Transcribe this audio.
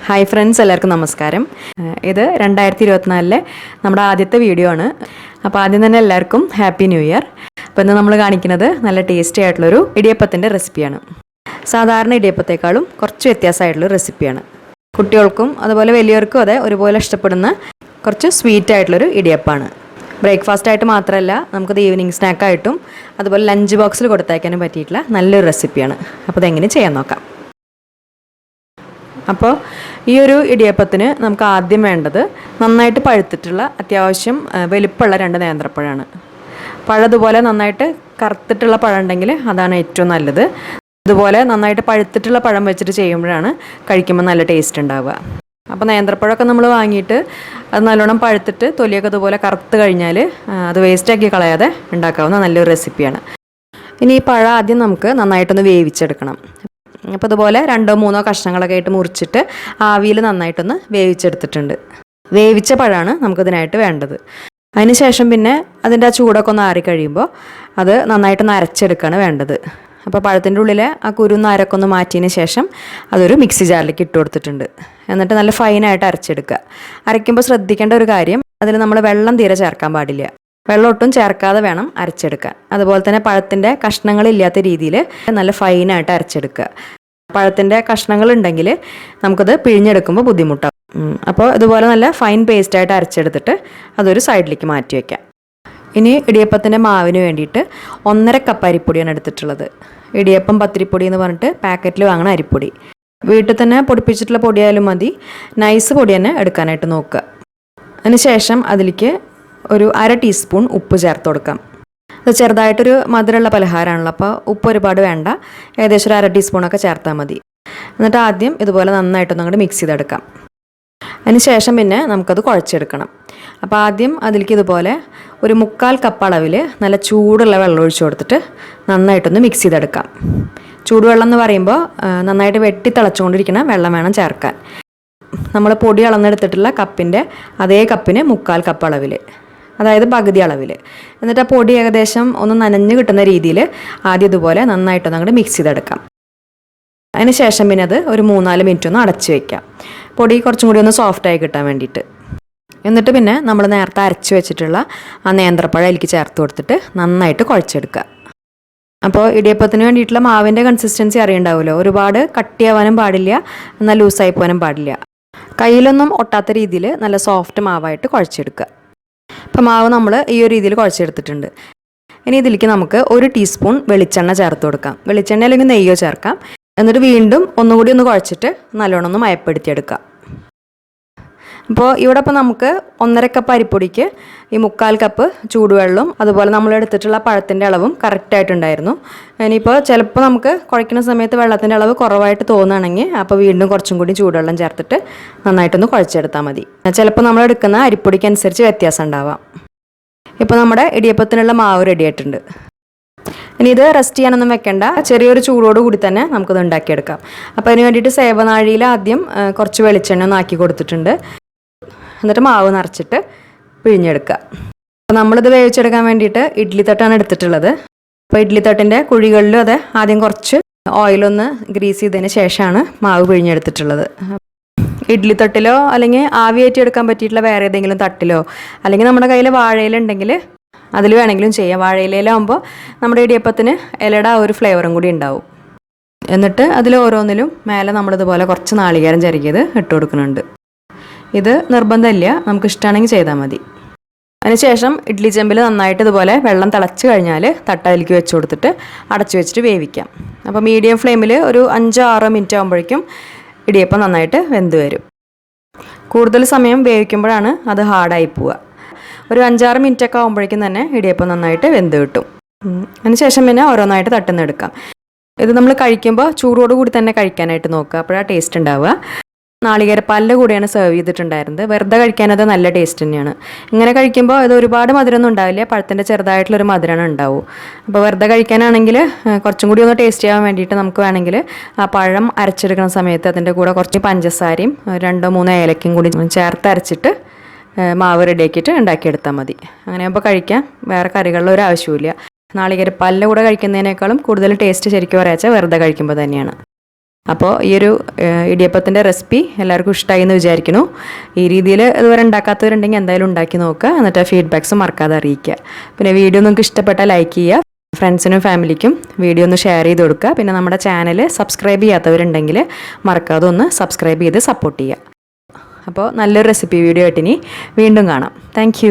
Hi friends, എല്ലാവർക്കും നമസ്കാരം. ഇത് 2024 നമ്മുടെ ആദ്യത്തെ വീഡിയോ ആണ്. അപ്പോൾ ആദ്യം തന്നെ എല്ലാവർക്കും ഹാപ്പി ന്യൂ ഇയർ. അപ്പോൾ ഇന്ന് നമ്മൾ കാണിക്കുന്നത് നല്ല ടേസ്റ്റി ആയിട്ടുള്ളൊരു ഇടിയപ്പത്തിൻ്റെ റെസിപ്പിയാണ്. സാധാരണ ഇടിയപ്പത്തേക്കാളും കുറച്ച് വ്യത്യാസമായിട്ടുള്ളൊരു റെസിപ്പിയാണ്. കുട്ടികൾക്കും അതുപോലെ വലിയവർക്കും അതെ ഒരുപോലെ ഇഷ്ടപ്പെടുന്ന കുറച്ച് സ്വീറ്റ് ആയിട്ടുള്ളൊരു ഇടിയപ്പമാണ്. ബ്രേക്ക്ഫാസ്റ്റ് ആയിട്ട് മാത്രമല്ല, നമുക്കത് ഈവനിങ് സ്നാക്കായിട്ടും അതുപോലെ ലഞ്ച് ബോക്സിൽ കൊടുത്തയക്കാനും പറ്റിയിട്ടുള്ള നല്ലൊരു റെസിപ്പിയാണ്. അപ്പോൾ അതെങ്ങനെ ചെയ്യാൻ നോക്കാം. അപ്പോൾ ഈ ഒരു ഇടിയപ്പത്തിന് നമുക്ക് ആദ്യം വേണ്ടത് നന്നായിട്ട് പഴുത്തിട്ടുള്ള അത്യാവശ്യം വലിപ്പമുള്ള 2 നേന്ത്രപ്പഴമാണ്. പഴം ഇതുപോലെ നന്നായിട്ട് കറുത്തിട്ടുള്ള പഴം ഉണ്ടെങ്കിൽ അതാണ് ഏറ്റവും നല്ലത്. ഇതുപോലെ നന്നായിട്ട് പഴുത്തിട്ടുള്ള പഴം വെച്ചിട്ട് ചെയ്യുമ്പോഴാണ് കഴിക്കുമ്പോൾ നല്ല ടേസ്റ്റ് ഉണ്ടാവുക. അപ്പോൾ നേന്ത്രപ്പഴമൊക്കെ നമ്മൾ വാങ്ങിയിട്ട് അത് നല്ലോണം പഴുത്തിട്ട് തൊലിയൊക്കെ ഇതുപോലെ കറുത്ത് കഴിഞ്ഞാൽ അത് വേസ്റ്റാക്കി കളയാതെ ഉണ്ടാക്കാവുന്ന നല്ലൊരു റെസിപ്പിയാണ്. ഇനി ഈ പഴം ആദ്യം നമുക്ക് നന്നായിട്ടൊന്ന് വേവിച്ചെടുക്കണം. അപ്പോൾ ഇതുപോലെ 2-3 കഷ്ണങ്ങളൊക്കെ ആയിട്ട് മുറിച്ചിട്ട് ആവിയിൽ നന്നായിട്ടൊന്ന് വേവിച്ചെടുത്തിട്ടുണ്ട്. വേവിച്ച പഴമാണ് നമുക്കിതിനായിട്ട് വേണ്ടത്. അതിന് ശേഷം പിന്നെ അതിൻ്റെ ആ ചൂടൊക്കെ ഒന്ന് ആറിക്കഴിയുമ്പോൾ അത് നന്നായിട്ടൊന്ന് അരച്ചെടുക്കുകയാണ് വേണ്ടത്. അപ്പോൾ പഴത്തിൻ്റെ ഉള്ളിലെ ആ കുരുന്ന് അരക്കൊന്ന് ഒന്ന് മാറ്റിയതിന് ശേഷം അതൊരു മിക്സി ജാറിലേക്ക് ഇട്ട് കൊടുത്തിട്ടുണ്ട്. എന്നിട്ട് നല്ല ഫൈനായിട്ട് അരച്ചെടുക്കുക. അരയ്ക്കുമ്പോൾ ശ്രദ്ധിക്കേണ്ട ഒരു കാര്യം, അതിൽ നമ്മൾ വെള്ളം തീരെ ചേർക്കാൻ പാടില്ല. വെള്ളം ഒട്ടും ചേർക്കാതെ വേണം അരച്ചെടുക്കാൻ. അതുപോലെ തന്നെ പഴത്തിൻ്റെ കഷ്ണങ്ങളില്ലാത്ത രീതിയിൽ നല്ല ഫൈനായിട്ട് അരച്ചെടുക്കുക. പഴത്തിൻ്റെ കഷ്ണങ്ങളുണ്ടെങ്കിൽ നമുക്കത് പിഴിഞ്ഞെടുക്കുമ്പോൾ ബുദ്ധിമുട്ടാവും. അപ്പോൾ ഇതുപോലെ നല്ല ഫൈൻ പേസ്റ്റായിട്ട് അരച്ചെടുത്തിട്ട് അതൊരു സൈഡിലേക്ക് മാറ്റി വയ്ക്കാം. ഇനി ഇടിയപ്പത്തിൻ്റെ മാവിന് വേണ്ടിയിട്ട് 1.5 കപ്പ് അരിപ്പൊടിയാണ് എടുത്തിട്ടുള്ളത്. ഇടിയപ്പം പത്തിരിപ്പൊടി എന്ന് പറഞ്ഞിട്ട് പാക്കറ്റിൽ വാങ്ങണ അരിപ്പൊടി. വീട്ടിൽ തന്നെ പൊടിപ്പിച്ചിട്ടുള്ള പൊടിയായാലും മതി, നൈസ് പൊടി തന്നെ എടുക്കാനായിട്ട് നോക്കുക. അതിന് ശേഷം അതിലേക്ക് ഒരു 1/2 ടീസ്പൂൺ ഉപ്പ് ചേർത്ത് കൊടുക്കാം. അത് ചെറുതായിട്ടൊരു മധുരമുള്ള പലഹാരമാണല്ലോ, അപ്പോൾ ഉപ്പ് ഒരുപാട് വേണ്ട, ഏകദേശം ഒരു 1/2 ടീസ്പൂണൊക്കെ ചേർത്താൽ മതി. എന്നിട്ട് ആദ്യം ഇതുപോലെ നന്നായിട്ടൊന്നും അങ്ങോട്ട് മിക്സ് ചെയ്തെടുക്കാം. അതിന് ശേഷം പിന്നെ നമുക്കത് കുഴച്ചെടുക്കണം. അപ്പോൾ ആദ്യം അതിലേക്ക് ഇതുപോലെ ഒരു 1/4 കപ്പ് അളവിൽ നല്ല ചൂടുള്ള വെള്ളം ഒഴിച്ചു കൊടുത്തിട്ട് നന്നായിട്ടൊന്ന് മിക്സ് ചെയ്തെടുക്കാം. ചൂടുവെള്ളം എന്ന് പറയുമ്പോൾ നന്നായിട്ട് വെട്ടി തിളച്ചുകൊണ്ടിരിക്കുന്ന വെള്ളം വേണം ചേർക്കാൻ. നമ്മൾ പൊടി അളന്നെടുത്തിട്ടുള്ള കപ്പിൻ്റെ അതേ കപ്പിന് 1/4 കപ്പ് അളവിൽ, അതായത് പകുതി അളവിൽ. എന്നിട്ട് ആ പൊടി ഏകദേശം ഒന്ന് നനഞ്ഞ് കിട്ടുന്ന രീതിയിൽ ആദ്യം ഇതുപോലെ നന്നായിട്ടൊന്ന് അങ്ങോട്ട് മിക്സ് ചെയ്തെടുക്കാം. അതിന് ശേഷം പിന്നെ അത് ഒരു 3-4 മിനിറ്റ് ഒന്ന് അടച്ച് വയ്ക്കാം, പൊടി കുറച്ചും കൂടി ഒന്ന് സോഫ്റ്റായി കിട്ടാൻ വേണ്ടിയിട്ട്. എന്നിട്ട് പിന്നെ നമ്മൾ നേരത്തെ അരച്ച് വെച്ചിട്ടുള്ള ആ നേന്ത്രപ്പഴം അതിലേക്ക് ചേർത്ത് കൊടുത്തിട്ട് നന്നായിട്ട് കുഴച്ചെടുക്കുക. അപ്പോൾ ഇടിയപ്പത്തിന് വേണ്ടിയിട്ടുള്ള മാവിൻ്റെ കൺസിസ്റ്റൻസി അറിയണ്ടാവുമല്ലോ, ഒരുപാട് കട്ടിയാവാനും പാടില്ല, എന്നാൽ ലൂസായി പോകാനും പാടില്ല. കയ്യിലൊന്നും ഒട്ടാത്ത രീതിയിൽ നല്ല സോഫ്റ്റ് മാവായിട്ട് കുഴച്ചെടുക്കുക. അപ്പോൾ മാവ് നമ്മൾ ഈ ഒരു രീതിയിൽ കുഴച്ചെടുത്തിട്ടുണ്ട്. ഇനി ഇതിലേക്ക് നമുക്ക് 1 ടീസ്പൂൺ വെളിച്ചെണ്ണ ചേർത്ത് കൊടുക്കാം. വെളിച്ചെണ്ണ അല്ലെങ്കിൽ നെയ്യോ ചേർക്കാം. എന്നിട്ട് വീണ്ടും ഒന്നുകൂടി ഒന്ന് കുഴച്ചിട്ട് നല്ലോണം ഒന്ന് മയപ്പെടുത്തിയെടുക്കാം. അപ്പോൾ ഇവിടെ ഇപ്പോൾ നമുക്ക് 1.5 കപ്പ് അരിപ്പൊടിക്ക് ഈ 1/4 കപ്പ് ചൂടുവെള്ളവും അതുപോലെ നമ്മൾ എടുത്തിട്ടുള്ള പഴത്തിൻ്റെ അളവും കറക്റ്റായിട്ടുണ്ടായിരുന്നു. ഇനിയിപ്പോൾ ചിലപ്പോൾ നമുക്ക് കുഴയ്ക്കുന്ന സമയത്ത് വെള്ളത്തിൻ്റെ അളവ് കുറവായിട്ട് തോന്നുകയാണെങ്കിൽ അപ്പോൾ വീണ്ടും കുറച്ചും കൂടി ചൂടുവെള്ളം ചേർത്തിട്ട് നന്നായിട്ടൊന്ന് കുഴച്ചെടുത്താൽ മതി. ചിലപ്പോൾ നമ്മൾ എടുക്കുന്ന അരിപ്പൊടിക്ക് അനുസരിച്ച് വ്യത്യാസം ഉണ്ടാവാം. ഇപ്പോൾ നമ്മുടെ ഇടിയപ്പത്തിനുള്ള മാവ് റെഡി ആയിട്ടുണ്ട്. ഇനി ഇത് റെസ്റ്റ് ചെയ്യാനൊന്നും വെക്കേണ്ട, ചെറിയൊരു ചൂടോട് കൂടി തന്നെ നമുക്കത് ഉണ്ടാക്കിയെടുക്കാം. അപ്പോൾ അതിന് വേണ്ടിയിട്ട് സേവനാഴിയിൽ ആദ്യം കുറച്ച് വെളിച്ചെണ്ണ ഒന്ന് ആക്കി കൊടുത്തിട്ടുണ്ട്. എന്നിട്ട് മാവ് നിറച്ചിട്ട് പിഴിഞ്ഞെടുക്കുക. അപ്പോൾ നമ്മളിത് വേവിച്ചെടുക്കാൻ വേണ്ടിയിട്ട് ഇഡ്ഡലി തട്ടാണ് എടുത്തിട്ടുള്ളത്. അപ്പോൾ ഇഡ്ഡലി തട്ടിൻ്റെ കുഴികളിലും അതെ ആദ്യം കുറച്ച് ഓയിലൊന്ന് ഗ്രീസ് ചെയ്തതിന് ശേഷമാണ് മാവ് പിഴിഞ്ഞെടുത്തിട്ടുള്ളത്. ഇഡ്ഡലി തട്ടിലോ അല്ലെങ്കിൽ ആവിയേറ്റി എടുക്കാൻ പറ്റിയിട്ടുള്ള വേറെ ഏതെങ്കിലും തട്ടിലോ അല്ലെങ്കിൽ നമ്മുടെ കയ്യിൽ വാഴയിലുണ്ടെങ്കിൽ അതിൽ വേണമെങ്കിലും ചെയ്യാം. വാഴയിലയിലാകുമ്പോൾ നമ്മുടെ ഇടിയപ്പത്തിന് ഇലയുടെ ആ ഒരു ഫ്ലേവറും കൂടി ഉണ്ടാവും. എന്നിട്ട് അതിൽ ഓരോന്നിലും മേലെ നമ്മളിതുപോലെ കുറച്ച് നാളികേരം ചിരകിയത് ഇട്ട് കൊടുക്കുന്നുണ്ട്. ഇത് നിർബന്ധമില്ല, നമുക്ക് ഇഷ്ടമാണെങ്കിൽ ചെയ്താൽ മതി. അതിനുശേഷം ഇഡ്ഡലി ചെമ്പിൽ നന്നായിട്ട് ഇതുപോലെ വെള്ളം തിളച്ച് കഴിഞ്ഞാൽ തട്ട അതിലേക്ക് വെച്ച് കൊടുത്തിട്ട് അടച്ചു വെച്ചിട്ട് വേവിക്കാം. അപ്പോൾ മീഡിയം ഫ്ലെയിമിൽ ഒരു 5-6 മിനിറ്റ് ആകുമ്പോഴേക്കും ഇടിയപ്പം നന്നായിട്ട് വെന്ത് വരും. കൂടുതൽ സമയം വേവിക്കുമ്പോഴാണ് അത് ഹാർഡായി പോവുക. ഒരു 5-6 മിനിറ്റൊക്കെ ആകുമ്പോഴേക്കും തന്നെ ഇടിയപ്പം നന്നായിട്ട് വെന്ത് കിട്ടും. അതിനുശേഷം പിന്നെ ഓരോന്നായിട്ട് തട്ടുന്നെടുക്കാം. ഇത് നമ്മൾ കഴിക്കുമ്പോൾ ചൂടോടുകൂടി തന്നെ കഴിക്കാനായിട്ട് നോക്കുക, അപ്പോഴാണ് ടേസ്റ്റ് ഉണ്ടാവുക. നാളികേരപ്പാലിൻ്റെ കൂടെയാണ് സെർവ് ചെയ്തിട്ടുണ്ടായിരുന്നത്. വെറുതെ കഴിക്കാനത് നല്ല ടേസ്റ്റ് തന്നെയാണ്. ഇങ്ങനെ കഴിക്കുമ്പോൾ ഇത് ഒരുപാട് മധുരമൊന്നും ഉണ്ടാവില്ല, പഴത്തിൻ്റെ ചെറുതായിട്ടുള്ളൊരു മധുരമാണ് ഉണ്ടാവും. അപ്പോൾ വെറുതെ കഴിക്കാനാണെങ്കിൽ കുറച്ചും കൂടി ഒന്ന് ടേസ്റ്റ് ചെയ്യാൻ വേണ്ടിയിട്ട് നമുക്ക് വേണമെങ്കിൽ ആ പഴം അരച്ചെടുക്കുന്ന സമയത്ത് അതിൻ്റെ കൂടെ കുറച്ച് പഞ്ചസാരയും 2-3 ഏലക്കയും കൂടി ചേർത്ത് അരച്ചിട്ട് മാവ് റെഡിയാക്കിയിട്ട് ഉണ്ടാക്കിയെടുത്താൽ മതി. അങ്ങനെ ആകുമ്പോൾ കഴിക്കാം, വേറെ കറികളിൽ ഒരു ആവശ്യമില്ല. നാളികേരപ്പാലിൻ്റെ കൂടെ കഴിക്കുന്നതിനേക്കാളും കൂടുതൽ ടേസ്റ്റ് ശരിക്കും പറയാച്ചാൽ വെറുതെ കഴിക്കുമ്പോൾ തന്നെയാണ്. അപ്പോൾ ഈ ഒരു ഇടിയപ്പത്തിൻ്റെ റെസിപ്പി എല്ലാവർക്കും ഇഷ്ടമായി എന്ന് വിചാരിക്കുന്നു. ഈ രീതിയിൽ ഇതുവരെ ഉണ്ടാക്കാത്തവരുണ്ടെങ്കിൽ എന്തായാലും ഉണ്ടാക്കി നോക്കുക. എന്നിട്ട് ഫീഡ്ബാക്ക്സ് മറക്കാതെ അറിയിക്കുക. പിന്നെ വീഡിയോ നിങ്ങൾക്ക് ഇഷ്ടപ്പെട്ടാൽ ലൈക്ക് ചെയ്യുക. ഫ്രണ്ട്സിനും ഫാമിലിക്കും വീഡിയോ ഒന്ന് ഷെയർ ചെയ്ത് കൊടുക്കുക. പിന്നെ നമ്മുടെ ചാനൽ സബ്സ്ക്രൈബ് ചെയ്യാത്തവരുണ്ടെങ്കിൽ മറക്കാതെ ഒന്ന് സബ്സ്ക്രൈബ് ചെയ്ത് സപ്പോർട്ട് ചെയ്യുക. അപ്പോൾ നല്ലൊരു റെസിപ്പി വീഡിയോ ആയിട്ട് ഇനി വീണ്ടും കാണാം. താങ്ക്